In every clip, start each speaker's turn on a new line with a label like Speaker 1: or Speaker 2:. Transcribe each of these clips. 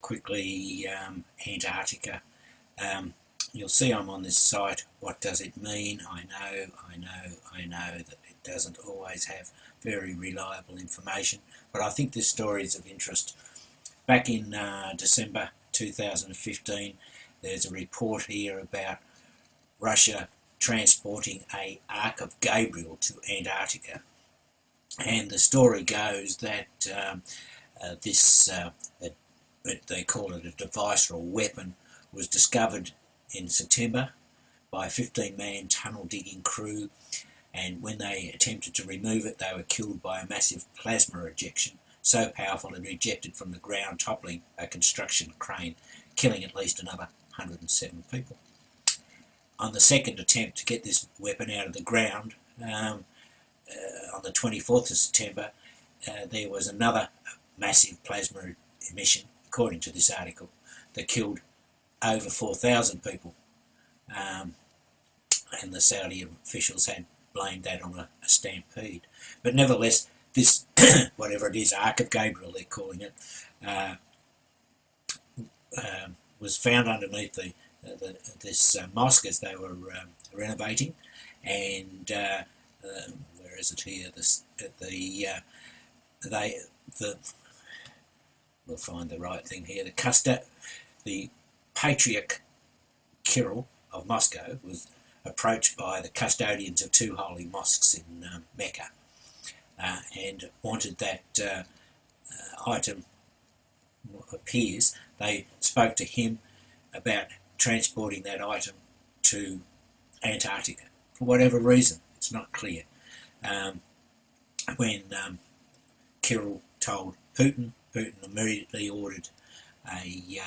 Speaker 1: quickly, Antarctica. You'll see I'm on this site. What does it mean? I know that it doesn't always have very reliable information, but I think this story is of interest. Back in December 2015, there's a report here about Russia transporting a Ark of Gabriel to Antarctica, and the story goes that they call it a device or a weapon, was discovered in September by a 15-man tunnel digging crew, and when they attempted to remove it, they were killed by a massive plasma ejection, so powerful it ejected from the ground, toppling a construction crane, killing at least another 107 people. On the second attempt to get this weapon out of the ground, on the 24th of September, there was another massive plasma emission, according to this article, that killed over 4,000 people, and the Saudi officials had blamed that on a stampede. But nevertheless, this, whatever it is, Ark of Gabriel they're calling it, was found underneath this mosque as they were renovating, and where is it here? We'll find the right thing here. The Patriarch Kirill of Moscow was approached by the custodians of two holy mosques in Mecca, and wanted that item. Appears they spoke to him about transporting that item to Antarctica for whatever reason. It's not clear. When Kirill told Putin immediately ordered a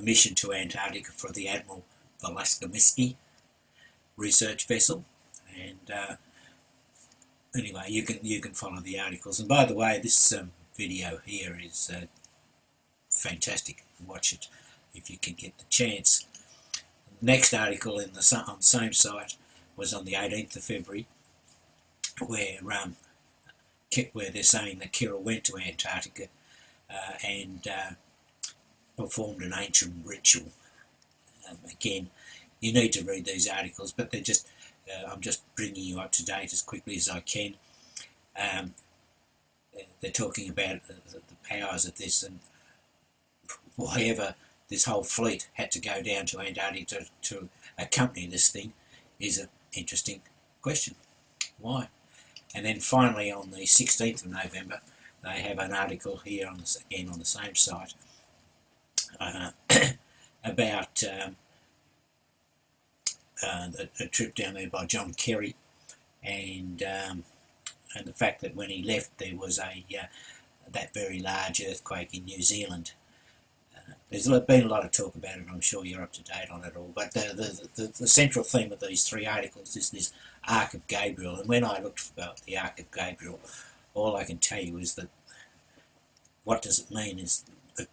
Speaker 1: mission to Antarctica for the Admiral Velaskovsky research vessel, and anyway, you can follow the articles. And by the way, this video here is fantastic. Watch it if you can get the chance. The next article on the same site was on the 18th of February, where they're saying that Kirill went to Antarctica and performed an ancient ritual. Again, you need to read these articles, but they're just I'm just bringing you up to date as quickly as I can. They're talking about the powers of this, and why ever this whole fleet had to go down to Antarctica to accompany this thing is an interesting question. Why? And then finally, on the 16th of November, they have an article here on the same site about a trip down there by John Kerry, and the fact that when he left there was that very large earthquake in New Zealand. There's been a lot of talk about it. I'm sure you're up to date on it all. But the central theme of these three articles is this Ark of Gabriel. And when I looked about the Ark of Gabriel, all I can tell you is that what does it mean is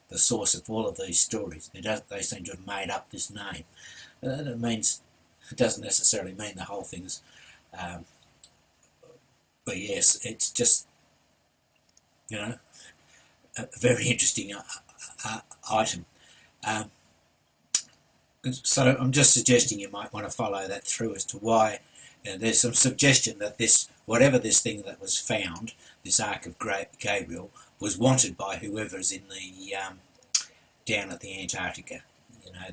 Speaker 1: the source of all of these stories. They seem to have made up this name. It doesn't necessarily mean the whole thing is. But yes, it's just, a very interesting item. So I'm just suggesting you might want to follow that through as to why there's some suggestion that whatever this thing that was found, this Ark of Gabriel, was wanted by whoever's in the down at the Antarctica.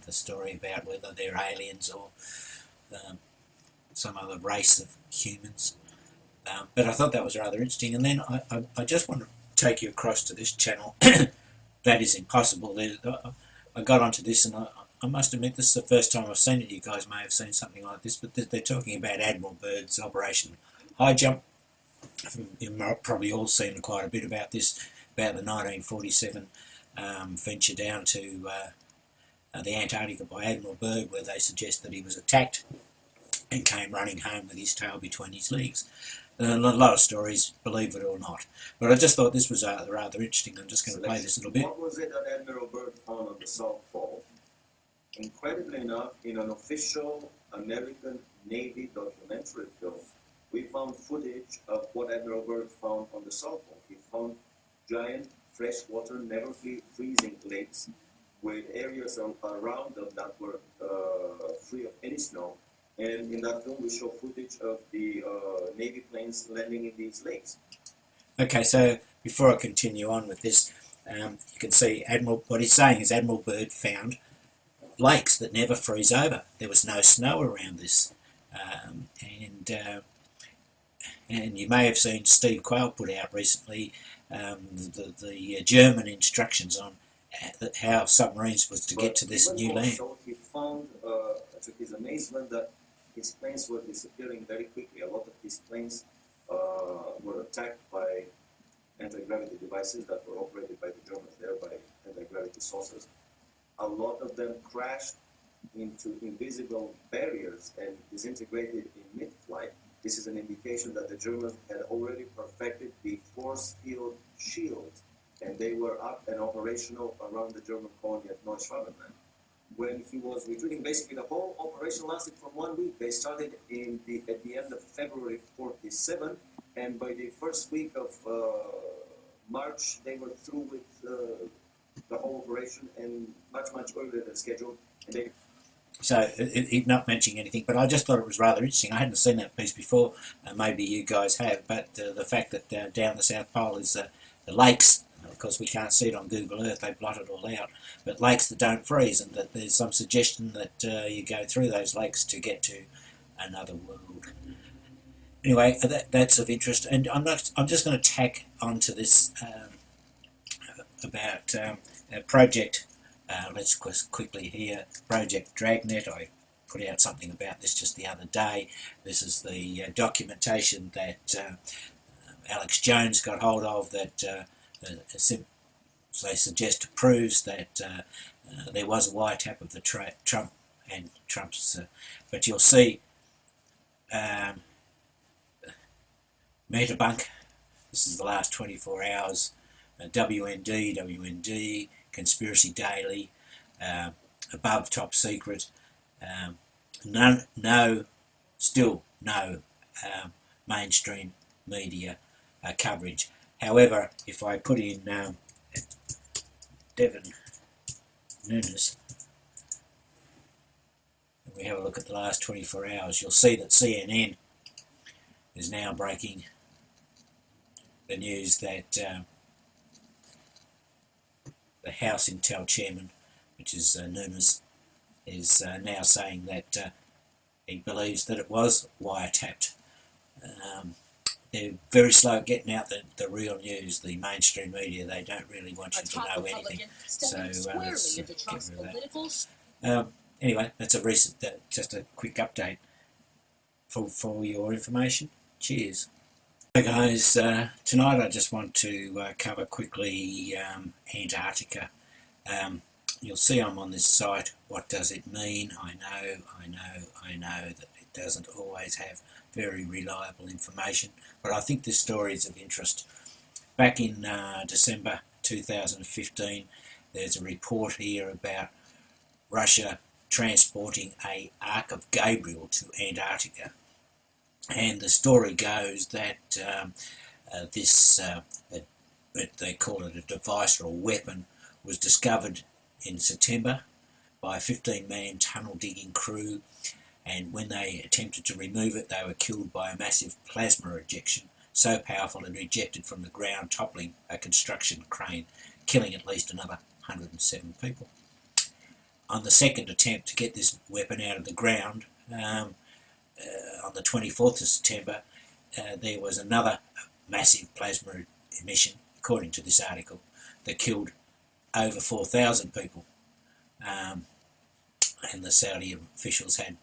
Speaker 1: The story about whether they're aliens or some other race of humans. But I thought that was rather interesting. And then I just want to take you across to this channel. That is Impossible. I got onto this, and I must admit this is the first time I've seen it. You guys may have seen something like this, but they're talking about Admiral Byrd's Operation High Jump. You've probably all seen quite a bit about this, about the 1947 venture down to the Antarctica by Admiral Byrd, where they suggest that he was attacked and came running home with his tail between his legs. A lot of stories, believe it or not. But I just thought this was rather interesting. I'm just going to play this a little bit.
Speaker 2: What was it that Admiral Byrd found on the South Pole? Incredibly enough, in an official American Navy documentary film, we found footage of what Admiral Byrd found on the South Pole. He found giant freshwater, never freezing lakes with areas around them that were free of any snow. And in that film, we show footage of the Navy planes landing in these lakes.
Speaker 1: Okay, so before I continue on with this, you can see what he's saying is Admiral Byrd found lakes that never freeze over. There was no snow around this. And you may have seen Steve Quayle put out recently the German instructions on how submarines was to get to this new land.
Speaker 2: So he found, to his amazement, that his planes were disappearing very quickly. A lot of his planes were attacked by anti-gravity devices that were operated by the Germans there, by anti-gravity saucers. A lot of them crashed into invisible barriers and disintegrated in mid-flight. This is an indication that the Germans had already perfected the force field shield, and they were up and operational around the German colony at Neuschwabenland. When he was retreating, basically the whole operation lasted for 1 week. They started at the end of February 47, and by the first week of March, they were through with the whole operation, and much earlier than scheduled. And
Speaker 1: so he's not mentioning anything, but I just thought it was rather interesting. I hadn't seen that piece before. Maybe you guys have, but the fact that down the South Pole is the lakes. Of course, we can't see it on Google Earth. They blot it all out. But lakes that don't freeze, and that there's some suggestion that you go through those lakes to get to another world. Anyway, that's of interest. And I'm just going to tack onto this about a project. Let's quickly here. Project Dragnet. I put out something about this just the other day. This is the documentation that Alex Jones got hold of that they suggest proves that there was a wiretap of the Trump and Trump's. But you'll see Metabunk. This is the last 24 hours. WND, Conspiracy Daily, Above Top Secret. Still no mainstream media coverage. However, if I put in Devin Nunes, and we have a look at the last 24 hours, you'll see that CNN is now breaking the news that the House Intel chairman, which is Nunes, is now saying that he believes that it was wiretapped. They're very slow at getting out the real news. The mainstream media, they don't really want you to know anything. So let's get rid of that. Anyway, that's a recent, just a quick update for your information. Cheers. Hey guys, tonight I just want to cover quickly Antarctica. You'll see I'm on this site. What does it mean? I know that it doesn't always have very reliable information, but I think this story is of interest. Back in December 2015, there's a report here about Russia transporting a Ark of Gabriel to Antarctica. And the story goes that this, they call it a device or a weapon, was discovered in September by a 15-man tunnel digging crew, and when they attempted to remove it, they were killed by a massive plasma ejection, so powerful it ejected from the ground, toppling a construction crane, killing at least another 107 people. On the second attempt to get this weapon out of the ground, on the 24th of September, there was another massive plasma emission, according to this article, that killed over 4,000 people. And the Saudi officials had